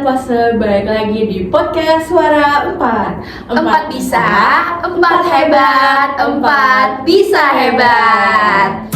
Puasa, balik lagi di podcast Suara 4. Empat bisa, empat hebat, empat bisa hebat.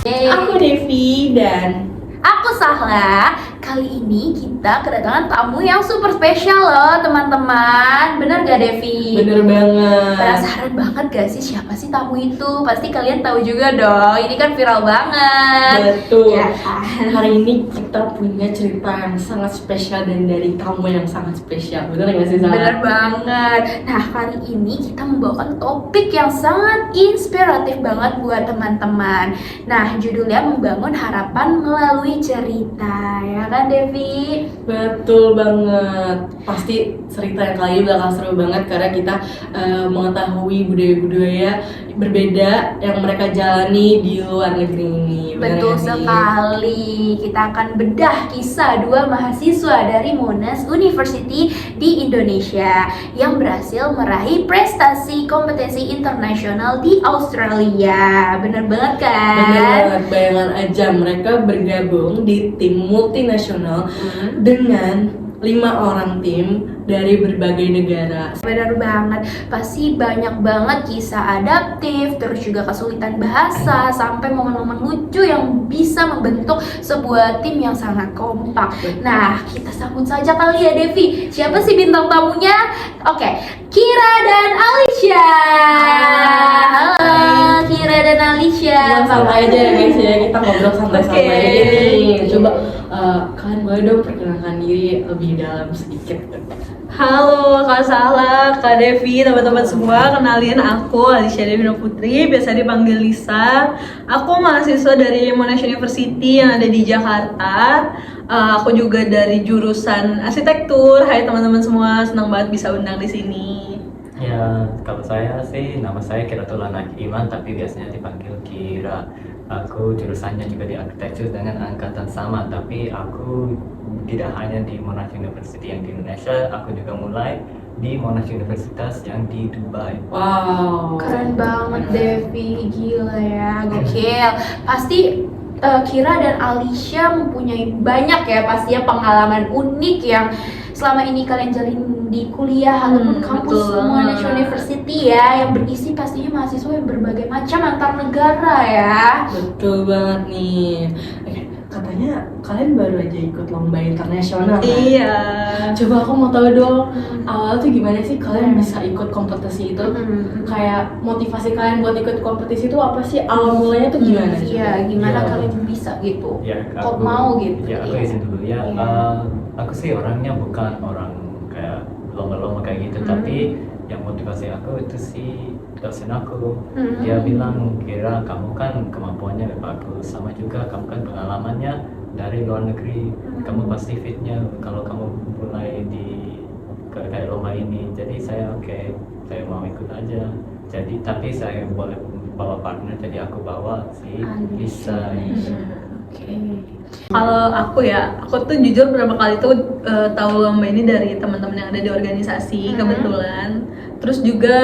Aku Devi dan Aku Sahla. Kali ini kita kedatangan tamu yang super spesial loh teman-teman. Bener gak Devi? bener banget. Penasaran banget gak sih siapa sih tamu itu? Pasti kalian tahu juga dong, ini kan viral banget. Betul. Ya kan? Hari ini kita punya cerita yang sangat spesial dan dari tamu yang sangat spesial. Bener gak sih Sarah? Bener banget. Nah, kali ini kita membawakan topik yang sangat inspiratif banget buat teman-teman. Nah, judulnya membangun harapan melalui cerita, ya kan Devi? Betul banget. Pasti cerita yang kali ini bakal seru banget karena kita mengetahui budaya-budaya berbeda yang mereka jalani di luar negeri ini. Bener Betul gak sih? sekali. Kita akan bedah kisah dua mahasiswa dari Monash University di Indonesia yang berhasil meraih prestasi kompetisi internasional di Australia. Bener banget kan? Bener banget, bayangan aja mereka bergabung di tim multinasional dengan 5 orang tim dari berbagai negara. Bener banget, pasti banyak banget kisah adaptif, terus juga kesulitan bahasa, sampai momen-momen lucu yang bisa membentuk sebuah tim yang sangat kompak. Nah, kita sambut saja kali ya Devi. Siapa sih bintang tamunya? Oke, Kira dan Alicia. Halo, Kira dan Alicia. Buat santai aja ya guys ya, kita ngobrol santai-santai Oke. aja nih. Coba kalian boleh dong perkenalkan diri lebih dalam sedikit. Halo Kak Sahla, Kak Devi, teman-teman semua, kenalin aku Alicia Devina Putri, biasa dipanggil Lisa. Aku mahasiswa dari Monash University yang ada di Jakarta. Aku juga dari jurusan arsitektur. Hai teman-teman semua, senang banget bisa undang di sini. Ya, kalau saya sih, nama saya Kiratul Anak Iman, tapi biasanya dipanggil Kira. Aku jurusannya juga di arsitektur dengan angkatan sama, tapi aku tidak hanya di Monash University yang di Indonesia, aku juga mulai di Monash Universitas yang di Dubai. Wow. Keren banget Devi, gila ya, gokil. Pasti Kira dan Alicia mempunyai banyak ya pastinya pengalaman unik yang selama ini kalian jalin di kuliah ataupun kampus betul Monash banget. University ya, yang berisi pastinya mahasiswa yang berbagai macam antar negara ya. Betul banget nih. Oke, katanya kalian baru aja ikut lomba internasional kan? Iya. Coba aku mau tahu dong, awal tuh gimana sih kalian bisa ikut kompetisi itu? Kayak motivasi kalian buat ikut kompetisi itu apa sih? Awal mulanya tuh gimana sih? Iya, gimana Ya. kalian bisa gitu? Ya, Kok mau gitu? Ya, aku Iya. izin dulu ya. Iya. Aku sih orangnya bukan orang kayak lomba-lomba kayak gitu, tapi yang motivasi aku itu sih dosen aku. Dia bilang, Kira, kamu kan kemampuannya bagus, sama juga kamu kan pengalamannya dari luar negeri, kamu pasti fitnya kalau kamu mulai di kayak lomba ini. Jadi saya saya mau ikut aja. Jadi tapi saya boleh bawa partner, jadi aku bawa si Lisa. Oke. Kalau aku tuh jujur beberapa kali tuh tahu lomba ini dari teman-teman yang ada di organisasi kebetulan. Terus juga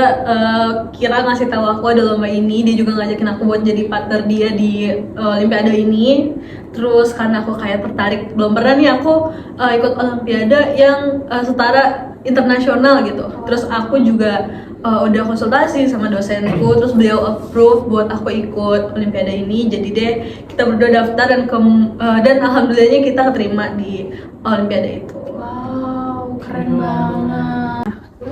Kira ngasih tahu aku ada lomba ini, dia juga ngajakin aku buat jadi partner dia di Olimpiade ini. Terus karena aku kayak tertarik, belum pernah nih aku ikut Olimpiade yang setara internasional gitu. Terus aku juga udah konsultasi sama dosenku, terus beliau approve buat aku ikut Olimpiade ini. Jadi deh kita berdua daftar dan alhamdulillahnya kita keterima di Olimpiade itu. Wow, keren banget.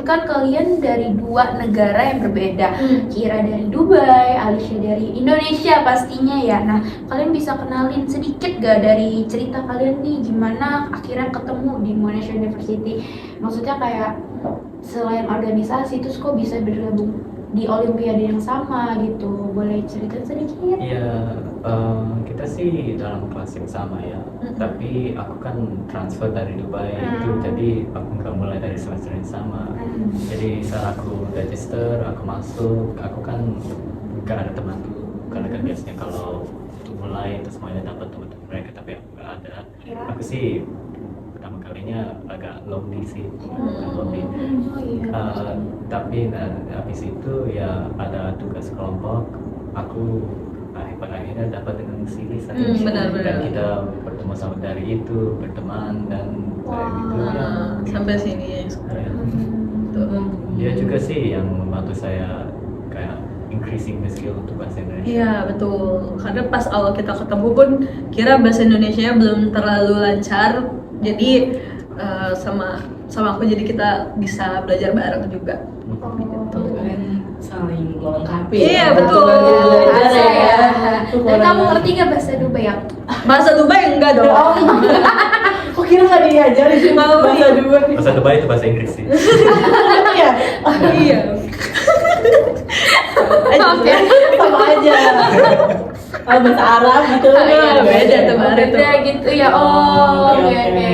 Kan kalian dari dua negara yang berbeda. Kira dari Dubai, Alicia dari Indonesia pastinya ya. Nah, kalian bisa kenalin sedikit gak dari cerita kalian nih gimana akhirnya ketemu di Monash University? Maksudnya kayak selain organisasi terus kok bisa bergabung di Olimpiade yang sama gitu? Boleh cerita sedikit? Iya, kita sih dalam kelas yang sama ya. Tapi aku kan transfer dari Dubai itu, jadi aku nggak mulai dari semester yang sama. Jadi saat aku register, aku masuk, aku kan nggak ada teman dulu. Karena kan biasanya kalau mulai itu semuanya dapat teman-teman mereka, tapi aku nggak ada. Aku sih pertama kalinya agak lonely sih, bukan lonely. Oh iya. Tapi habis itu ya ada tugas kelompok, aku pada akhirnya dapat dengan si Lisa. benar-benar. Dan kita bertemu sama dari itu, berteman dan kayak gitu ya. Sampai sini ya sekarang. Tuh. Dia juga sih yang membantu saya kayak increasing the skill untuk bahasa Indonesia. Iya betul, karena pas awal kita ketemu pun kira bahasa Indonesia belum terlalu lancar, jadi sama aku jadi kita bisa belajar bareng juga. Gitu kan saling melengkapi. Iya, ya. betul. Belajar ya. Dan kamu ngerti gak bahasa Dubai ya? Bahasa Dubai enggak dong. Kok kira nggak diajarin sih bahasa Dubai? Bahasa Dubai itu bahasa Inggris sih. Iya. Iya. Oke. Sama aja. Bahasa Arab gitu. Beda tuh, Beda gitu ya. Oh, Oke, oke oke. oke.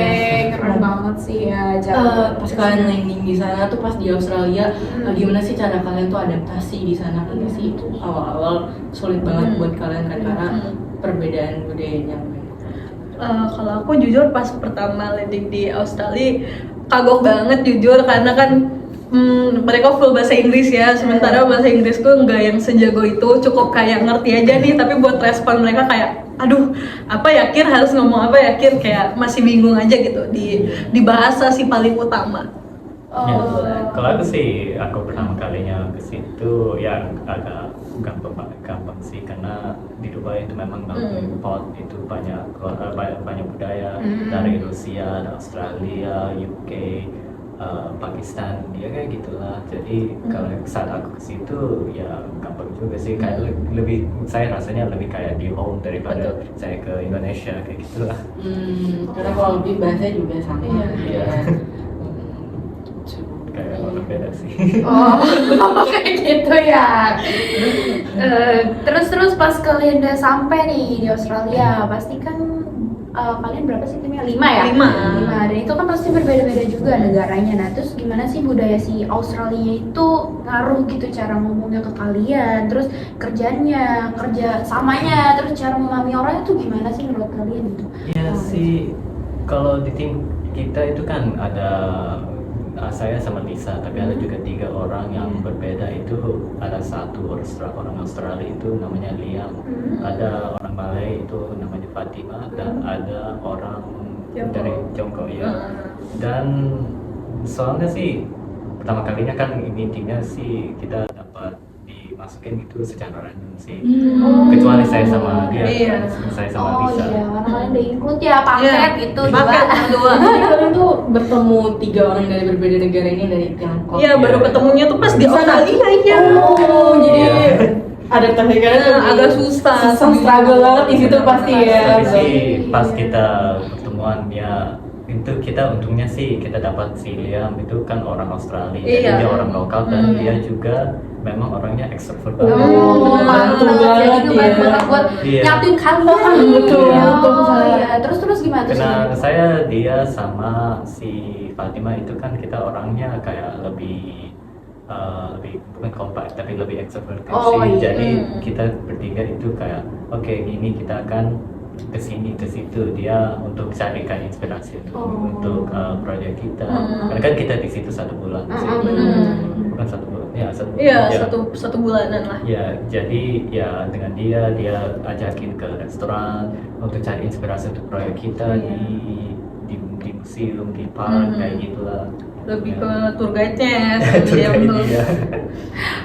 Keren banget sih ya. Pas kalian landing di sana tuh pas di Australia, gimana sih cara kalian tuh adaptasi di sana? Kan pasti itu awal-awal sulit banget buat kalian kan karena perbedaan budayanya. Kalau aku jujur pas pertama landing di Australia kagok banget jujur karena kan mereka full bahasa Inggris ya, sementara bahasa Inggrisku nggak yang sejago itu, cukup kayak ngerti aja nih, tapi buat respon mereka kayak aduh apa ya Kir, harus ngomong apa ya Kir, kayak masih bingung aja gitu di bahasa sih paling utama. Ya, kalau aku sih, aku pertama kalinya ke situ ya agak gampang sih karena di Dubai itu memang melting pot, itu banyak budaya dari Rusia, Australia, UK, Pakistan, ya kayak gitulah. Jadi kalau saat aku ke situ ya gampang juga sih, kayak lebih saya rasanya lebih kayak di home daripada saya ke Indonesia kayak gitulah. Karena kalau lebih bahasa juga sama. Iya. Kayak orang beda sih. Oh, kayak gitu ya. Terus pas kalian udah sampai nih di Australia, pasti kan kalian berapa sih timnya? 5 ya? 5. Dan itu kan pasti berbeda-beda juga negaranya. Nah, terus gimana sih budaya si Australia itu ngaruh gitu cara ngomongnya ke kalian, terus kerjanya, kerja samanya, terus cara memahami orang itu gimana sih menurut kalian gitu? Iya sih, kalau di tim kita itu kan ada saya sama Lisa, tapi ada juga 3 orang yang berbeda. Itu ada satu orang Australia itu namanya Liam, ada orang Malay itu namanya Fatima, dan ada orang dari Tiongkok ya. Dan soalnya sih pertama kalinya kan ini timnya sih kita dapat dimasukin itu secara random sih, kecuali saya sama dia, saya sama Lisa. Oh iya, karena kalian udah include ya paket gitu paket juga. Jadi kalian tuh bertemu 3 orang dari berbeda negara ini dari Tiongkok. Iya, baru ketemunya tuh pas di sana. Australia ya. Oh, jadi adaptasi kalian agak susah, struggle banget di situ pasti ya. Tapi sih pas kita pertemuan ya itu kita untungnya sih kita dapat si Liam itu kan orang Australia, jadi dia orang lokal dan dia juga memang orangnya extrovert banget. Mantul Jadi banget ngebantu ya. banget buat nyatuin kalian. Betul. Iya. Terus gimana terus? Karena saya, dia sama si Fatima itu kan kita orangnya kayak lebih bukan kompak tapi lebih extrovert sih. Jadi kita bertiga itu kayak oke, gini kita akan kesini ke situ dia untuk carikan inspirasi untuk proyek kita. Karena kan kita di situ 1 bulan sih. Bukan 1 bulan ya, 1 bulan. Iya, Ya. satu bulanan lah. Ya, jadi ya dengan dia ajakin ke restoran untuk cari inspirasi untuk proyek kita di museum, di park kayak gitulah. Lebih ke tour guide-nya Tour dia guide, betul. iya.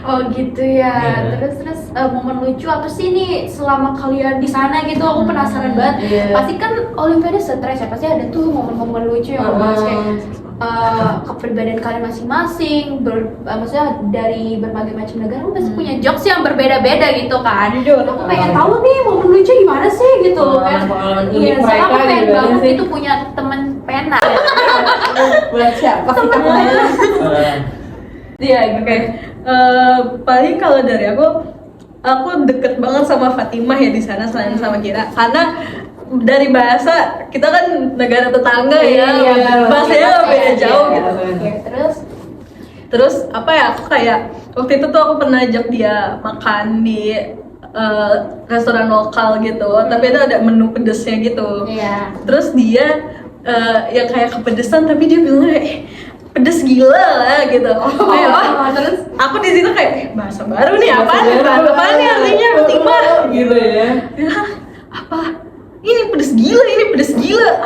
Oh gitu ya. Iya. Terus momen lucu apa sih nih selama kalian di sana gitu? Aku penasaran banget. Iya. Pasti kan Olimpiade stres ya. Pasti ada tuh momen-momen lucu yang membahas kayak kepribadian kalian masing-masing. Maksudnya dari berbagai macam negara kan pasti punya jokes yang berbeda-beda gitu kan. Aku pengen tahu nih momen lucu gimana sih gitu kan. Pengalaman Iya, unik soalnya aku mereka pengen gimana banget sih? itu punya temen pena. Buat siapa kita kemana? Iya, oke. Paling kalau dari aku deket banget sama Fatimah ya di sana selain sama Kira, karena dari bahasa kita kan negara tetangga ya, bahasanya beda jauh gitu. Oke, Terus apa ya, aku kayak waktu itu tuh aku pernah ajak dia makan di restoran lokal gitu, tapi itu ada menu pedesnya gitu. Iya. Terus dia yang kayak kepedesan, tapi dia bilang pedes gila lah gitu. Kayak terus aku di situ kayak bahasa baru nih, apaan nih artinya timah gitu ya. ya apa ini pedes gila,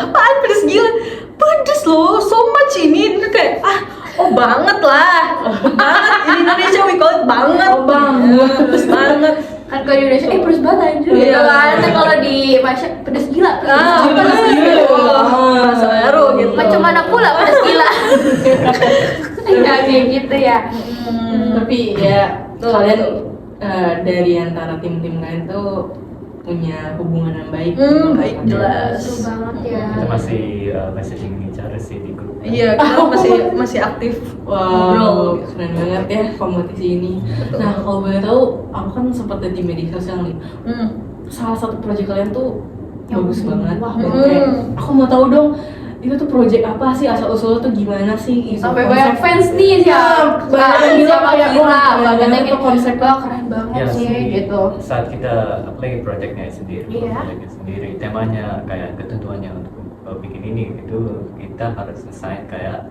apaan pedes gila, pedes loh, so much ini kayak banget lah, banget in Indonesia we call it banget, pedes banget kan kalau di Indonesia pedes banget anjir Iya. gitu kan. Tapi kalau di Malaysia pedes gila, pedes gila, bahasa baru gitu. macam mana pula pedes gila. Ya kayak gitu ya. Tapi ya kalian dari antara tim-tim lain tuh punya hubungan yang baik. Baik, jelas. Seru banget ya. Kita masih messaging each other sih di grup. Iya, kita masih aktif Wow, ngobrol. keren banget ya kompetisi ini. Nah, kalau boleh tahu, aku kan sempat lihat di media sosial nih. Salah satu proyek kalian tuh bagus banget. Wah, kayak aku mau tahu dong, itu tuh proyek apa sih, asal usulnya tuh gimana sih? Gitu. Sampai banyak fans nih ya. banyak yang bilang Siapa kayak, Kira, wah, keren katanya banget gitu, tuh konsepnya. keren banget Ya, sih gitu. saat kita apply projectnya sendiri, Iya. projectnya sendiri, temanya kayak ketentuannya untuk bikin ini gitu, kita harus assign kayak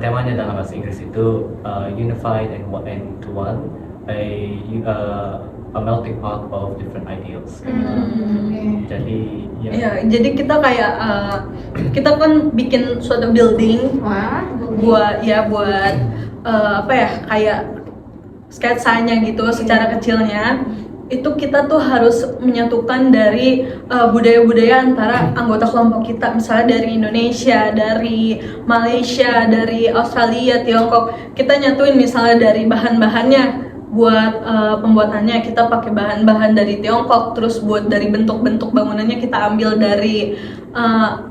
temanya dalam bahasa Inggris itu unified and to one, a melting pot of different ideals. Kayak gitu. Jadi ya. Iya, jadi kita kayak kita kan bikin suatu building Wah, buat apa ya, kayak sketsanya gitu secara kecilnya. Itu kita tuh harus menyatukan dari budaya-budaya antara anggota kelompok kita, misalnya dari Indonesia, dari Malaysia, dari Australia, Tiongkok. Kita nyatuin misalnya dari bahan-bahannya, buat pembuatannya kita pakai bahan-bahan dari Tiongkok, terus buat dari bentuk-bentuk bangunannya kita ambil dari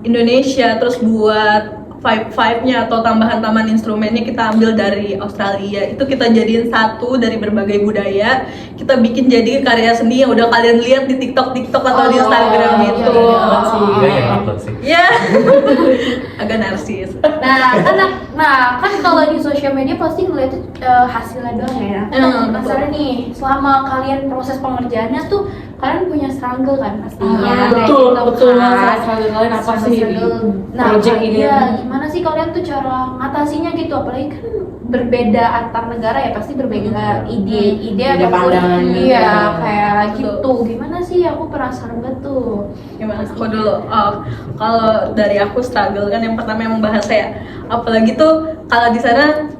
Indonesia, terus buat vibe-nya atau tambahan-tambahan instrumennya kita ambil dari Australia. Itu kita jadiin satu dari berbagai budaya, kita bikin jadi karya seni yang udah kalian lihat di TikTok atau di Instagram iya, itu. Enggak yang upload sih. Ya, agak narsis. Nah kan kalau di sosial media pasti ngeliat hasilnya doang ya. Aku penasaran nih, selama kalian proses pengerjaannya tuh kalian punya struggle kan pastinya. Betul. Struggle kalian apa sih di project ini? Iya, gimana sih kalian tuh cara ngatasinya gitu? Apalagi kan berbeda antar negara ya, pasti berbeda ide Beda ataupun pandangan juga. iya kayak Betul. gitu. Gimana sih? Aku penasaran banget tuh. Gimana aku dulu? Kalau dari aku struggle kan yang pertama yang bahasa ya. Apalagi tuh kalau di sana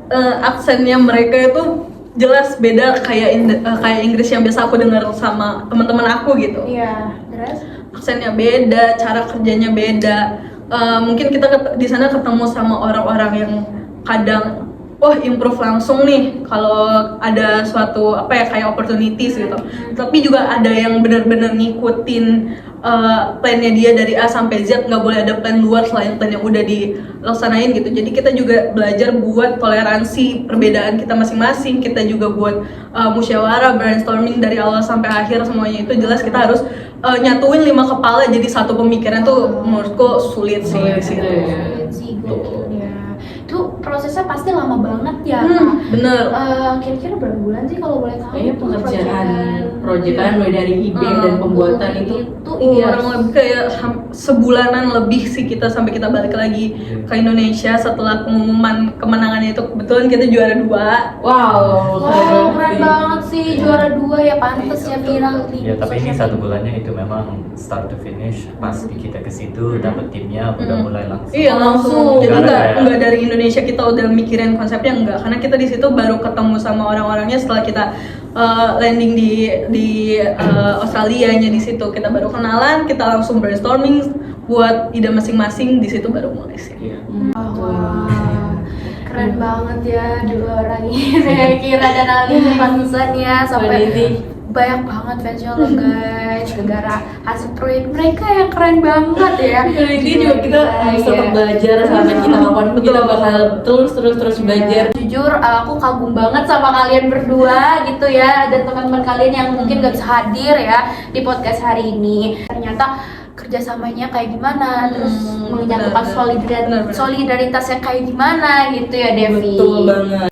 aksennya mereka itu jelas beda kayak Inggris yang biasa aku dengar sama teman-teman aku gitu. Iya, terus? Aksennya beda, cara kerjanya beda. Mungkin kita di sana ketemu sama orang-orang yang kadang improve langsung nih kalau ada suatu kayak opportunities gitu. Tapi juga ada yang benar-benar ngikutin plannya dia dari A sampai Z, nggak boleh ada plan luar selain plan yang udah dilaksanain gitu. Jadi kita juga belajar buat toleransi perbedaan kita masing-masing. Kita juga buat musyawarah, brainstorming dari awal sampai akhir, semuanya itu jelas kita harus nyatuin 5 kepala jadi satu pemikiran tuh menurutku sulit sih di situ. Sulit sih, gokil ya. Itu prosesnya pasti lama banget ya. Bener. Kira-kira berapa bulan sih kalau boleh tahu? Kayaknya pengerjaan proyekan mulai dari ide dan pembuatan itu iya. Kurang lebih kayak sebulanan lebih sih kita sampai kita balik lagi ke Indonesia setelah pengumuman kemenangannya itu. Kebetulan kita juara 2. wow, Keren banget sih, juara 2 ya, pantes ya viral di Ya tapi ini sosial satu media. bulannya itu memang start to finish, pasti kita ke situ dapat timnya udah mulai langsung. Iya langsung. Jadi Karena nggak dari Indonesia kita udah mikirin konsepnya, enggak, karena kita di situ baru ketemu sama orang-orangnya setelah kita landing di Australianya. Di situ kita baru kenalan, kita langsung brainstorming buat ide masing-masing, di situ baru mulai sih. Iya. Wah, keren banget ya dua orang ini. Kira dan Ali pantesan ya sampai banyak banget fansnya loh guys, gara-gara hasil proyek mereka yang keren banget ya. Ini juga kita harus tetap belajar sampai kita kapan kita bakal terus belajar. Jujur aku kagum banget sama kalian berdua gitu ya, dan teman-teman kalian yang mungkin gak bisa hadir ya di podcast hari ini. Ternyata kerjasamanya kayak gimana, terus menyatukan benar. solidaritasnya kayak gimana gitu ya Devi. Betul banget.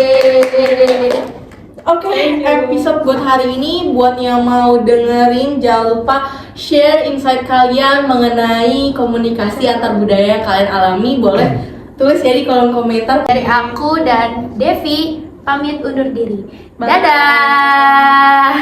Oke, episode buat hari ini, buat yang mau dengerin jangan lupa share insight kalian mengenai komunikasi antar budaya yang kalian alami. Boleh tulis ya di kolom komentar. Dari aku dan Devi pamit undur diri. Bye. Dadah.